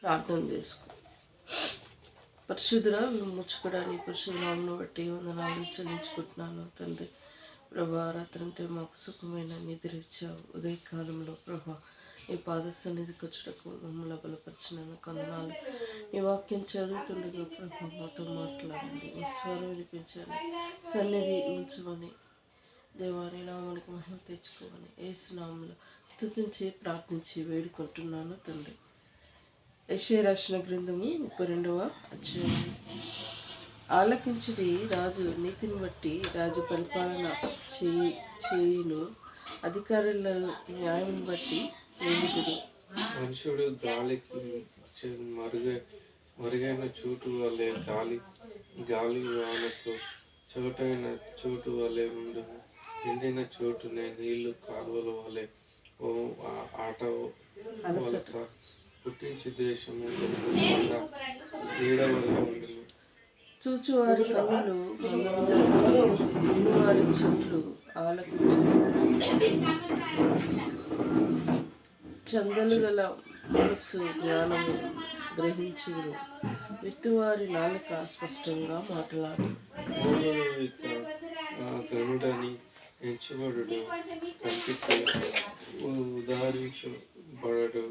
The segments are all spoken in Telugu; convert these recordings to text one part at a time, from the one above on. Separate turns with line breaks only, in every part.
ప్రార్థన చేసుకో. పరిశుద్ధుడా, ముచ్చుకోవడానికి పరిశుద్ధ నామమును బట్టి వందనాలు చెల్లించుకుంటున్నాను తండ్రి. ప్రభా, రాత్రంతే మాకు సుఖమైన నిద్రిచ్చావు. ఉదయకాలంలో ప్రభా ఈ పాద సన్నిధికి వచ్చుటకు మమ్మల్ని బలపరిచినాను కొందనాలు. ఈ వాక్యం చదువుతుండగా ప్రభా మాతో మాట్లాడండి, ఈ స్వరం వినిపించండి, సన్నిధి ఉంచమని దేవాని నామానికి మహిమ తెచ్చుకోమని యేసునామములో స్తుతించి ప్రార్థించి వేడుకుంటున్నాను తండ్రి. యెషయా రాసిన గ్రంథము 32వ అధ్యాయం. ఆలకించుడి, రాజు నీతిని బట్టి రాజు పరిపాలన చేయును, అధికారుల న్యాయం బట్టి వెలుగుడు.
మనుషుడు గాలికి మరుగైన చోటు వలె గాలి వానకు చోటైన చోటు వలె ఉండును. ఎండిన చోటునే నీళ్లు కాలువల వలె ఓ ఆట వలస పుట్టించి దేశము నీడ వలె ఉండును.
చూచువారి కన్నులు వినువారి చెవులు ఆలకించు. చందలు గల మనస్సు జ్ఞానము గ్రహించుదురు, విత్తువారి నాలుక స్పష్టంగా మాట్లాడు.
గనుడని ఎంచబడుడు, కంటికి ఉదాహరించబడడు.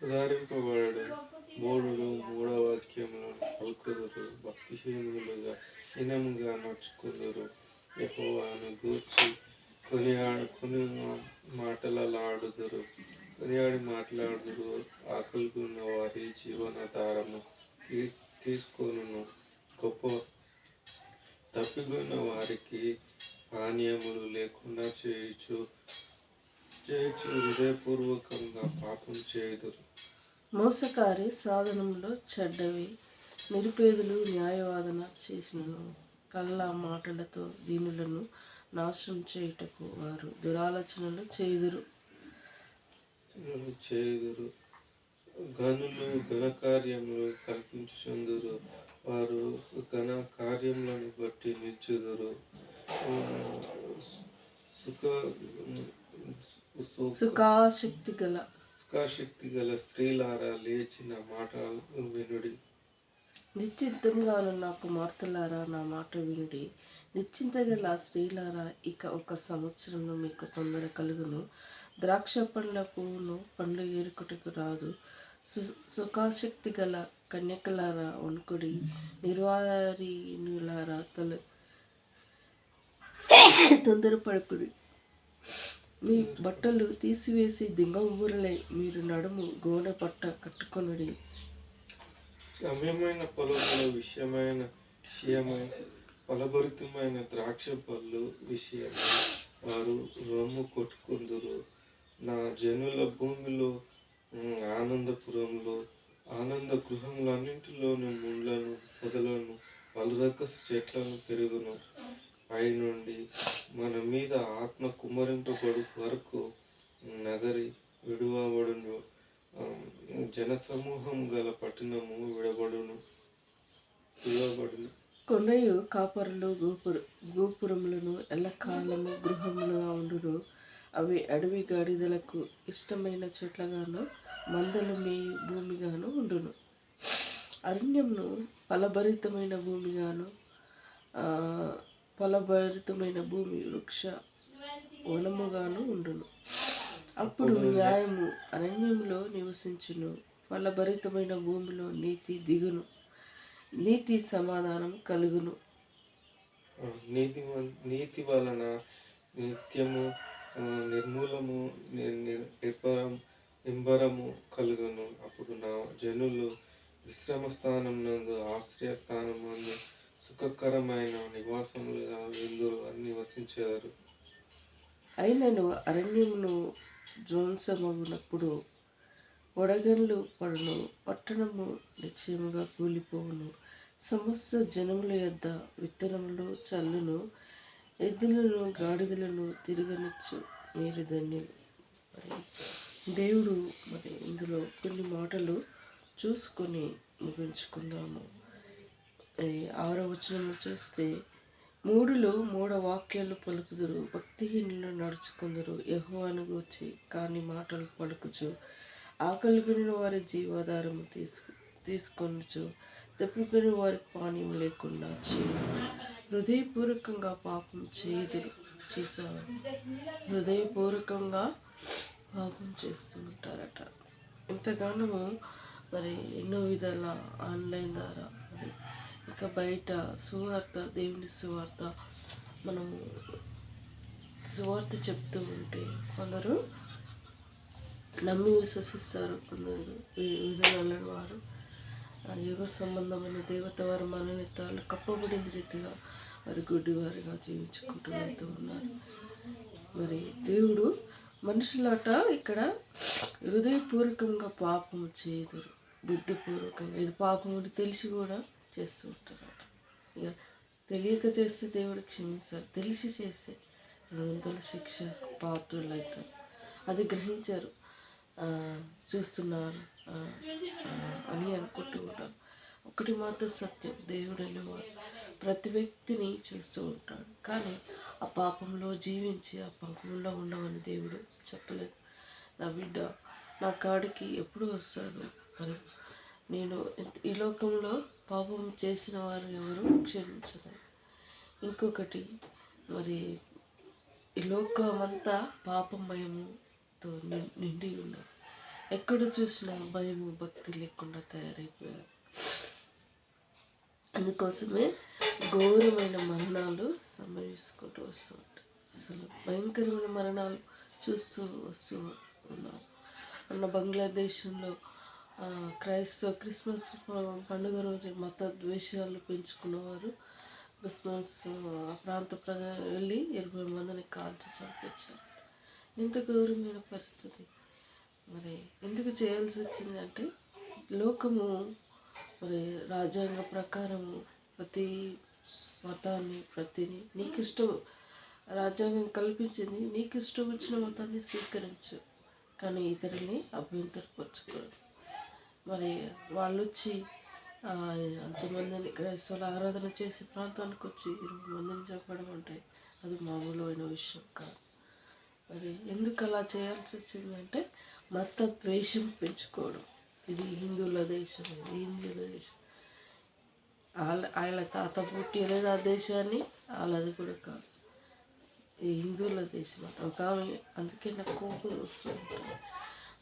ఉదాహరింపబడడు. మూఢుడు మూఢవాక్యములను పలుకుదురు, భక్తిహీనులుగా హీనముగా నడుచుకుందురు. యెహోవాను గూర్చి కొనియాడుకుని మాటలాడుదురు. కొనియాడి మాట్లాడుదురు. ఆకలిగొన్న వారి జీవనాధారము తీసుకొనును. గొప్ప తప్పిగొన్న వారికి పానీయములు లేకుండా చేయొచ్చు హృదయపూర్వకంగా పాపం చేయుదురు.
మోసకారి సాధనములో చెడ్డవి, నిరుపేదలు న్యాయవాదన చేసినను. కళ్ళ మాటలతో దీనులను నాశనం చేయుటకు వారు దురాలోచనలు చేయుదురు.
గనులు ఘనకార్యములు కల్పించుచుందురు, వారు ఘన కార్యములను బట్టి నిల్చుదురు.
సుఖాశక్తి గల
స్త్రీలారా లేచిన మాటలు వినుడి.
నిశ్చింతంగానున్న కుమార్తెలారా నా మాట వినుడి. నిశ్చింతగల స్త్రీలారా, ఇక 1 సంవత్సరం మీకు తొందర కలుగును. ద్రాక్ష పండ్ల పువ్వును పండ్లు ఏరుకుటకు రాదు. సుఖాశక్తి గల కన్యకలారా వణుకుడి. నిర్వారినులారా తొందరపడకుడి. మీ బట్టలు తీసివేసి దింగంబురలై మీరు నడుము గోనె పట్ట కట్టుకొనుడి.
రమ్యమైన పొలముల విషయమై ఫలభరితమైన ద్రాక్ష పళ్ళు విషయమై వారు రొమ్ము కొట్టుకుందురు. నా జనుల భూమిలో ఆనందపురంలో ఆనంద గృహములన్నింటిలోనూ ముండ్లను పొదలను పలురకసు చెట్లను పెరుగును. పైనుండి మన మీద ఆత్మ కుమ్మరింపబడు వరకు నగరి విడువబడును. జనసమూహం గల పట్టణము విడవబడును.
కొండయు కాపరులు గోపురములను ఎల్లకాలము గృహములుగా ఉండును. అవి అడవి గాడిదలకు ఇష్టమైన చెట్లగాను మందలు మేయు భూమిగాను ఉండును. అరణ్యమును ఫలభరితమైన భూమి వృక్ష వనముగాను ఉండును. అప్పుడు న్యాయము అరణ్యములో నివసించును, ఫలభరితమైన భూమిలో నీతి దిగును, నీతి సమాధానం కలుగును.
నీతి వలన నిత్యము నిర్మూలము నింబరము కలుగును. అప్పుడు నా జనులు విశ్రమ స్థానం నందు ఆశ్రయ స్థానం నందు సుఖకరమైన నివాసములుగా నివసించారు.
అయినను అరణ్యమును ధ్వంసమగునప్పుడు వడగండ్లు పడును, పట్టణము నిశ్చయముగా కూలిపోవును. సమస్త జనముల యొద్ద విత్తనములు చల్లును, ఎద్దులను గాడిదలను తిరగనిచ్చు మీరు ధన్యులు. దేవుడు ఇందులో కొన్ని మాటలు చూసుకొని ముగించుకుందాము. 6వ వచనం చూస్తే మూఢులు మూఢ వాక్యాలు పలుకుదురు, భక్తిహీనులు నడుచుకుందరు. యెహోవాను గూర్చి కాని మాటలు పలుకుచు, ఆకలిగొనిన వారి జీవాధారము తీసుకొనుచు, దప్పిగొని వారికి పానీయం లేకుండా చేయరు. హృదయపూర్వకంగా పాపం చేయుదురు. చూసావా, హృదయపూర్వకంగా పాపం చేస్తూ ఉంటారట. ఇంతగానము మరి ఎన్నో విధాల ఆన్లైన్ ద్వారా మరి ఇంకా బయట సువార్త, దేవుని సువార్త మనము సువార్త చెప్తూ ఉంటే కొందరు నమ్మి విశ్వసిస్తారు, కొందరు విధులని వారు యుగ సంబంధమైన దేవత వారు మననితాలు కప్పబడిన రీతిగా వారి గుడ్డివారిగా జీవించుకుంటూ వెళ్తూ ఉన్నారు. మరి దేవుడు మనుషులట ఇక్కడ హృదయపూర్వకంగా పాపం చేయుదురు, బుద్ధిపూర్వకంగా ఇది పాపం అని తెలిసి కూడా చేస్తూ ఉంటారట. ఇక తెలియక చేస్తే దేవుడు క్షమిస్తారు, తెలిసి చేస్తే 200 శిక్ష పాత్రులు అవుతారు. అది గ్రహించారు, చూస్తున్నారు అని అనుకుంటూ ఉంటారు. ఒకటి మాత్రం సత్యం, దేవుడు అనేవాడు ప్రతి వ్యక్తిని చూస్తూ ఉంటాడు. కానీ ఆ పాపంలో జీవించి ఆ పాపంలో ఉండవని దేవుడు చెప్పలేదు. నా బిడ్డ నా కాడికి ఎప్పుడు వస్తాడు, మరి నేను ఈ లోకంలో పాపం చేసిన వారు ఎవరు క్షమించదు. ఇంకొకటి మరి ఈ లోకమంతా పాపమయముతో నిండి ఉన్నది. ఎక్కడ చూసినా భయము భక్తి లేకుండా తయారైపోయారు. అందుకోసమే ఘోరమైన మరణాలు సంభవించుకుంటూ వస్తూ ఉంటాయి. అసలు భయంకరమైన మరణాలు చూస్తూ వస్తూ ఉన్నారు. మొన్న బంగ్లాదేశంలో క్రిస్మస్ పండుగ రోజు మత ద్వేషాలు పెంచుకున్నవారు క్రిస్మస్ ప్రాంత వెళ్ళి 20 మందిని కాల్చి చంపించారు. ఎంత ఘోరమైన పరిస్థితి. మరి ఎందుకు చేయాల్సి వచ్చింది అంటే, లోకము మరి రాజ్యాంగ ప్రకారము ప్రతి మతాన్ని ప్రతిని నీకు ఇష్టం, రాజ్యాంగం కల్పించింది, నీకు ఇష్టం వచ్చిన మతాన్ని స్వీకరించు, కానీ ఇతరుల్ని అభ్యంతరపరచకూడదు. మరి వాళ్ళు వచ్చి అంతమందిని క్రైస్తవుల ఆరాధన చేసే ప్రాంతానికి వచ్చి 20 మందిని చంపడం అంటే అది మామూలైన విషయం కాదు. మరి ఎందుకు అలా చేయాల్సి వచ్చిందంటే మత ద్వేషం పెంచుకోవడం. ఇది హిందువుల దేశం, ఇది హిందువుల దేశం, వాళ్ళ తాత పుట్టలేదు ఆ దేశాన్ని, వాళ్ళది కూడా కాదు, ఈ హిందువుల దేశం అంట. ఒక ఆమె, అందుకే నాకు కోపం వస్తూ ఉంటుంది.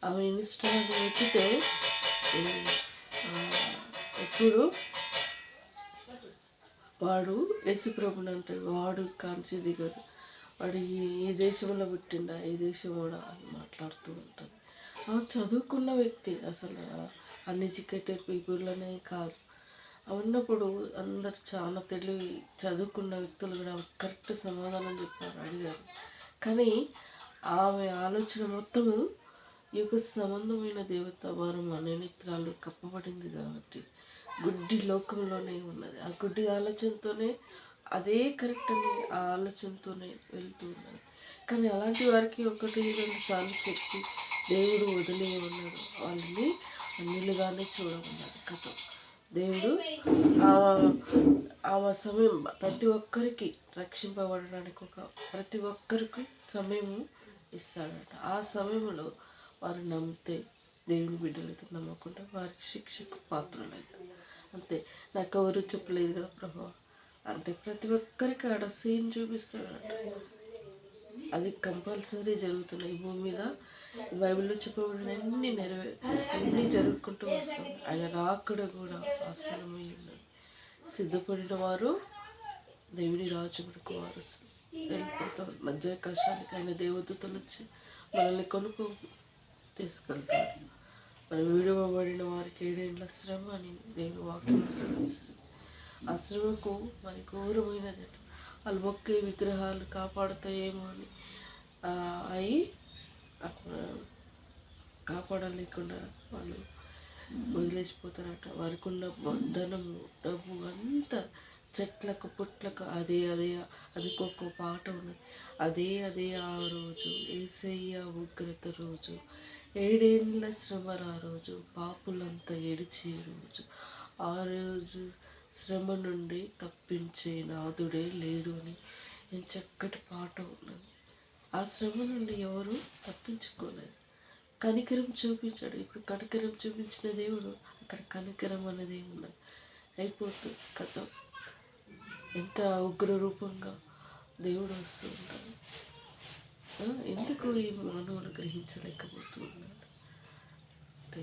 ఆమె ఇన్స్టాగ్రామ్ ఎక్కితే ఎప్పుడు వాడు యేసుప్రభుని అంటే వాడు కాంచి దిగదు, వాడు ఈ దేశంలో పుట్టిండా, ఈ దేశం కూడా అని మాట్లాడుతూ ఉంటుంది. చదువుకున్న వ్యక్తి, అసలు అన్ఎడ్యుకేటెడ్ పీపుల్లోనే కాదు. ఉన్నప్పుడు అందరు చాలా తెలివి చదువుకున్న వ్యక్తులు కూడా కరెక్ట్ సమాధానం చెప్పారు, అడిగారు. కానీ ఆమె ఆలోచన మొత్తము యుగ సంబంధమైన దేవత వారు మననిత్రాలు కప్పబడింది కాబట్టి గుడ్డి లోకంలోనే ఉన్నది. ఆ గుడ్డి ఆలోచనతోనే అదే కరెక్ట్ అని ఆ ఆలోచనతోనే వెళ్తూ ఉన్నది. కానీ అలాంటి వారికి 1-2 సార్లు చెప్పి దేవుడు వదిలే ఉన్నాడు, వాళ్ళని అన్నిలుగానే చూడమన్నాడు. కథ దేవుడు ఆమె సమయం ప్రతి ఒక్కరికి రక్షింపబడడానికి ప్రతి ఒక్కరికి సమయము ఇస్తాడట. ఆ సమయంలో వారు నమ్మితే దేవుని బిడ్డలైతే, నమ్మకుండా వారికి శిక్షకు పాత్రలైతే అంతే. నాకు ఎవరు చెప్పలేదు కదా ప్రభా అంటే ప్రతి ఒక్కరికి ఆడ సీన్ చూపిస్తాడట. అది కంపల్సరీ జరుగుతున్నాయి ఈ భూమి మీద. బైబిల్లో చెప్పబడిన అన్నీ జరుగుకుంటూ వస్తుంది. ఆయన రాకడ కూడా ఆసన్నమై ఉన్నది. సిద్ధపడిన వారు దేవుని రాజుకు వారసులు వెళ్ళిపోతారు. మధ్యాకాశానికి ఆయన దేవదూతలు వచ్చి మనల్ని తీసుకెళ్తారు. మరి విడువబడిన వారికి 7 ఏళ్ల శ్రమ అని దేవుని వాక్యం శ్రమిస్తుంది. ఆ శ్రమకు మరి ఘోరమైనది. వాళ్ళు మొక్కే విగ్రహాలు కాపాడుతాయేమో అని అవి కాపాడలేకుండా వాళ్ళు వదిలేసిపోతారట. వారికి ఉన్న ధనము డబ్బు అంతా చెట్లకు పుట్లకు అది ఒక్కొక్క పాట ఉన్నది. అదే ఆ రోజు యేసయ్య ఉగ్రత రోజు, 7 ఏళ్ల శ్రమల రోజు, పాపులంతా ఏడిచే రోజు, ఆ రోజు శ్రమ నుండి తప్పించే నాదుడే లేడు అని నేను చక్కటి పాట ఉన్నది. ఆ శ్రమ నుండి ఎవరు తప్పించుకోలేదు. కనికరం చూపించాడు. ఇప్పుడు కనికరం చూపించిన దేవుడు అక్కడ కనికరం అనేది ఉన్నది. అయిపోతుంది కథ. ఎంత ఉగ్ర రూపంగా దేవుడు వస్తూ ఉంటాడు. ఎందుకు ఈ మానవులు గ్రహించలేకపోతూ ఉన్నాడు అంటే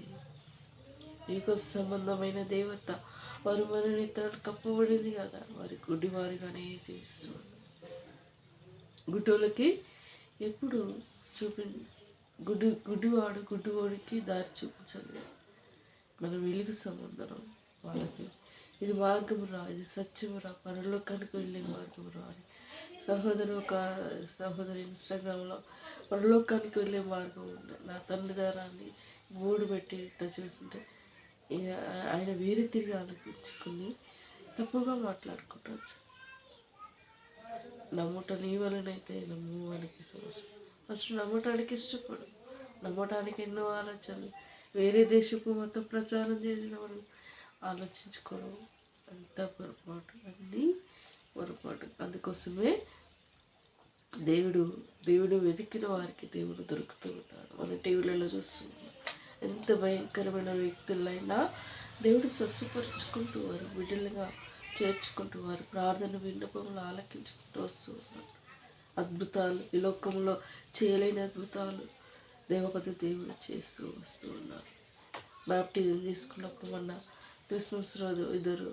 యుగ సంబంధమైన దేవత వారు మన నేత్రాలు కప్పబడింది కదా, వారి గుడ్డివారిగానే జీవిస్తున్నారు. గుడ్డోళ్ళకి ఎప్పుడు గుడ్డివాడికి దారి చూపించాలి. మనం వెలుగు సంబంధం వాళ్ళకి. ఇది మార్గము రా, ఇది సత్యము రా, పరలోకానికి వెళ్ళే మార్గము రా అని సహోదరి ఇన్స్టాగ్రామ్లో పరలోకానికి వెళ్ళే మార్గం ఉంది, నా తండ్రి దారాన్ని మూడు పెట్టి ఇట్లా చూస్తుంటే ఆయన వేరే తిరిగి ఆలోచించుకుని తప్పుగా మాట్లాడుకుంటారు. నమ్ముట నీ వలనైతే నమ్మువానికి సమస్య. ఫస్ట్ నమ్మటానికి ఇష్టపడు. నమ్మటానికి ఎన్నో ఆలోచనలు. వేరే దేశపు మొత్తం ప్రచారం చేసిన వాళ్ళు ఆలోచించుకోవడం అంత పొరపాటు, అన్నీ పొరపాటు. అందుకోసమే దేవుడు వెతికిన వారికి దేవుడు దొరుకుతూ ఉంటాడు. మన టీవీలలో చూస్తున్నాం. ఎంత భయంకరమైన వ్యక్తులైనా దేవుడు స్వస్థపరుచుకుంటూ వారు బిడ్డలుగా చేర్చుకుంటూ వారి ప్రార్థన విన్నపములు ఆలకించుకుంటూ వస్తూ ఉన్నారు. అద్భుతాలు ఈ లోకంలో చేయలేని అద్భుతాలు దేవుడు చేస్తూ వస్తూ ఉన్నారు. బ్యాప్టిజం తీసుకున్నప్పుడు మొన్న క్రిస్మస్ రోజు ఇద్దరు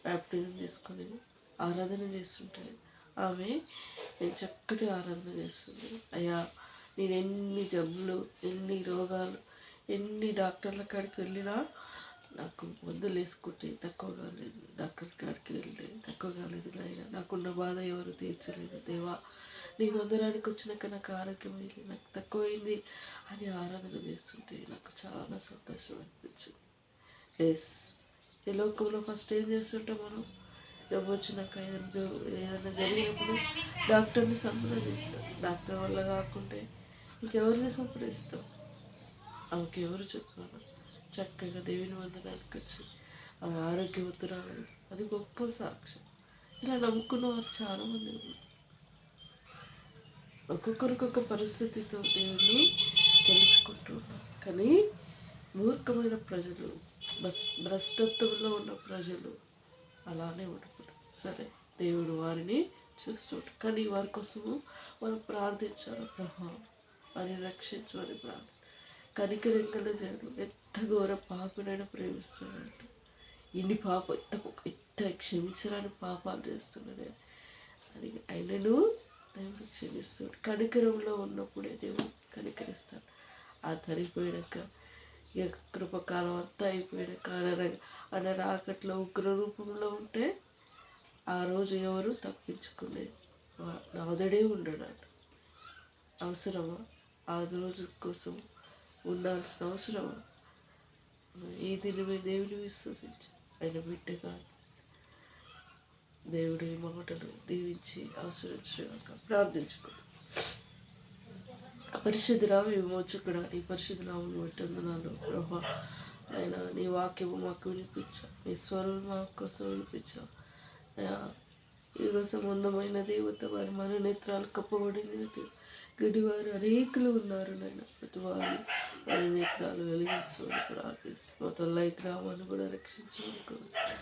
బ్యాప్టిజం తీసుకొని ఆరాధన చేస్తుంటారు. ఆమె చక్కటి ఆరాధన చేస్తుంది. అయ్యా, నేను ఎన్ని జబ్బులు, ఎన్ని రోగాలు, ఎన్ని డాక్టర్ల కాడికి వెళ్ళినా నాకు మందులు వేసుకుంటే తక్కువ కాలేదు, డాక్టర్ కాడికి వెళ్తే తక్కువ కాలేదు. నాయన నాకున్న బాధ ఎవరు తీర్చలేదు. దేవా, నీ మందిరానికి వచ్చినాక నాకు ఆరోగ్యమైంది, నాకు తక్కువైంది అని ఆరాధన చేస్తుంటే నాకు చాలా సంతోషం అనిపించింది. ఎస్, ఈ లోకంలో ఫస్ట్ ఏం చేస్తుంటాం మనం? జబ్బు వచ్చినాక ఏదైనా జరిగినప్పుడు డాక్టర్ని సంప్రదిస్తాం. డాక్టర్ వల్ల కాకుంటే ఇంకెవరిని సంప్రదిస్తాం? ఆమెకి ఎవరు చెప్పారు? చక్కగా దేవుని మందిరానికి వచ్చి ఆమె ఆరోగ్యవంతురాలు. అది గొప్ప సాక్ష్యం. ఇలా నమ్ముకున్న వారు చాలామంది ఉన్నారు. ఒక్కొక్కరికొక పరిస్థితితో దేవుని తెలుసుకుంటున్నారు. కానీ మూర్ఖమైన ప్రజలు, భ్రష్టత్వంలో ఉన్న ప్రజలు అలానే ఉండిపోతారు. సరే, దేవుడు వారిని చూస్తుంటాడు. కానీ వారి కోసము మనం ప్రార్థించాలి. ప్రభావం వారిని రక్షించమని ప్రార్థన. కనికరింకల జనులు ఎంత ఘోర పాపనైనా ప్రేమిస్తున్నాడు. ఇన్ని ఎంత క్షమించరాని పాపాలు చేస్తున్నాడే అని ఆయనను దేవుడు క్షమిస్తాడు. కనికరంలో ఉన్నప్పుడే దేవుడు కనికరిస్తాడు. ఆ తరిపోయాక ఇక కృపకాలం అంతా అయిపోయాక ఆయన రాకట్లో ఉగ్ర రూపంలో ఉంటే ఆ రోజు ఎవరు తప్పించుకునే నాదుడే ఉండడాట. అవసరమా? ఆ రోజు కోసం ఉండాల్సిన అవసరమా? ఈ దినమే దేవుని విశ్వసించి ఆయన బిడ్డగా దేవుడి మాటలు దీవించి ఆశీర్వదించుగాక. ప్రార్థించుకోండి. పరిశుద్ధుడా, విమోచకుడా, నీ పరిశుద్ధ నామమును బట్టి వందనాలు ప్రభా. ఆయన నీ వాక్యము మాకు వినిపించావు, నీ స్వరం మా కోసం వినిపించావు. యుగ సంబంధమైన దేవత వారి మన నేత్రాలు కప్పబడింది. గడివారు అనేకులు ఉన్నారు నాయన. ప్రతి వారి నేత్రాలు వెలిగించమని ప్రార్థిస్తూ మా తొల్లై గ్రామాన్ని కూడా రక్షించమనుకోవాలి.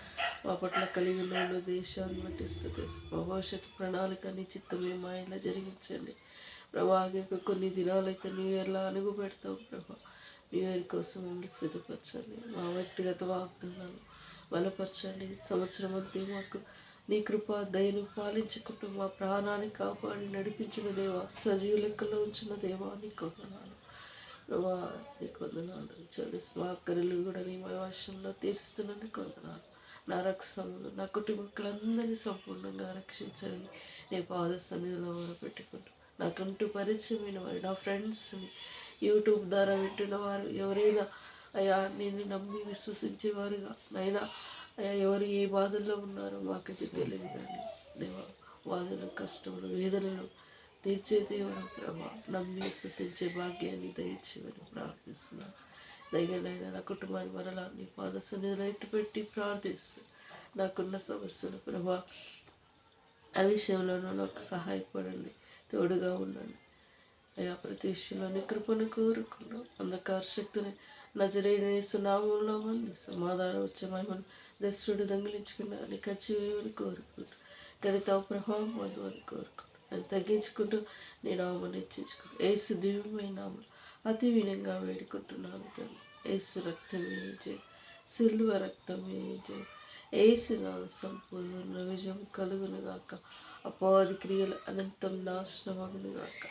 మా పట్ల కలిగి ఉన్న దేశాన్ని బట్టి స్తుతిస్తూ మా భవిష్యత్తు ప్రణాళిక నీ చిత్తమే మా ఇలా జరిగించండి ప్రభా. కొన్ని దినాలైతే న్యూ ఇయర్లా అడుగు పెడతాం ప్రభా. న్యూ ఇయర్ కోసం మమ్మల్ని సిద్ధపరచండి. మా వ్యక్తిగత వాగ్దానాలు బలపరచండి. సంవత్సరం అంతా మాకు నీ కృప దయను పాలించుకుంటూ మా ప్రాణాన్ని కాపాడి నడిపించిన దేవా, సజీవ లెక్కలో ఉంచిన దేవా, నీకు వందనాలు ప్రభా. నీకు వందనాలు చెల్లిసి మా అక్కర్లు కూడా నీ వశంలో తీరుస్తున్నందుకు వందనాలు. నా రక్షణలు నా కుటుంబీకులందరినీ సంపూర్ణంగా రక్షించండి. నేను పాద సన్నిధిలో పెట్టుకుంటూ నాకంటూ పరిచయమైన వారు, నా ఫ్రెండ్స్ని, యూట్యూబ్ ద్వారా వింటున్న వారు ఎవరైనా అయ్యా నేను నమ్మి విశ్వసించేవారుగా నైనా అయ్యా ఎవరు ఏ బాధల్లో ఉన్నారో మాకైతే తెలియదు. కానీ దేవా, బాధలు, కష్టములు, వేదనలు తీర్చే దేవుడు ప్రభా, నమ్మి విశ్వసించే భాగ్యాన్ని దయచేయమని ప్రార్థిస్తున్నాను. దయగలైనా నా కుటుంబాన్ని మరలా నీ పాద సన్నిధిలో ఎత్తిపెట్టి ప్రార్థిస్తూ నాకున్న సమస్యలు ప్రభా ఆ విషయంలోనూ నాకు సహాయపడండి, తోడుగా ఉండండి అయ్యా. ప్రతి విషయంలో నీ కృపను కోరుకున్నాం. అంధకార శక్తిని నజరేయుడైన యేసు నామములో మంది సమాధానం వచ్చే మహిమను దశరుడు దొంగిలించుకున్నా నీ ఖర్చుని కోరుకుంటూ గణిత ప్రభావం పొందమని కోరుకుంటూ నేను తగ్గించుకుంటూ నీ నామను హెచ్చించుకుంటూ యేసు దివ్యమైన నామములో అతి వినంగా వేడుకుంటున్నాను తండ్రి. యేసు రక్తమే జయ, సిల్వ రక్తమే జయ. యేసు నా సంపూర్ణ విజయం కలుగునుగాక. అపవాది క్రియలు అనంతం నాశనమగునుగాక.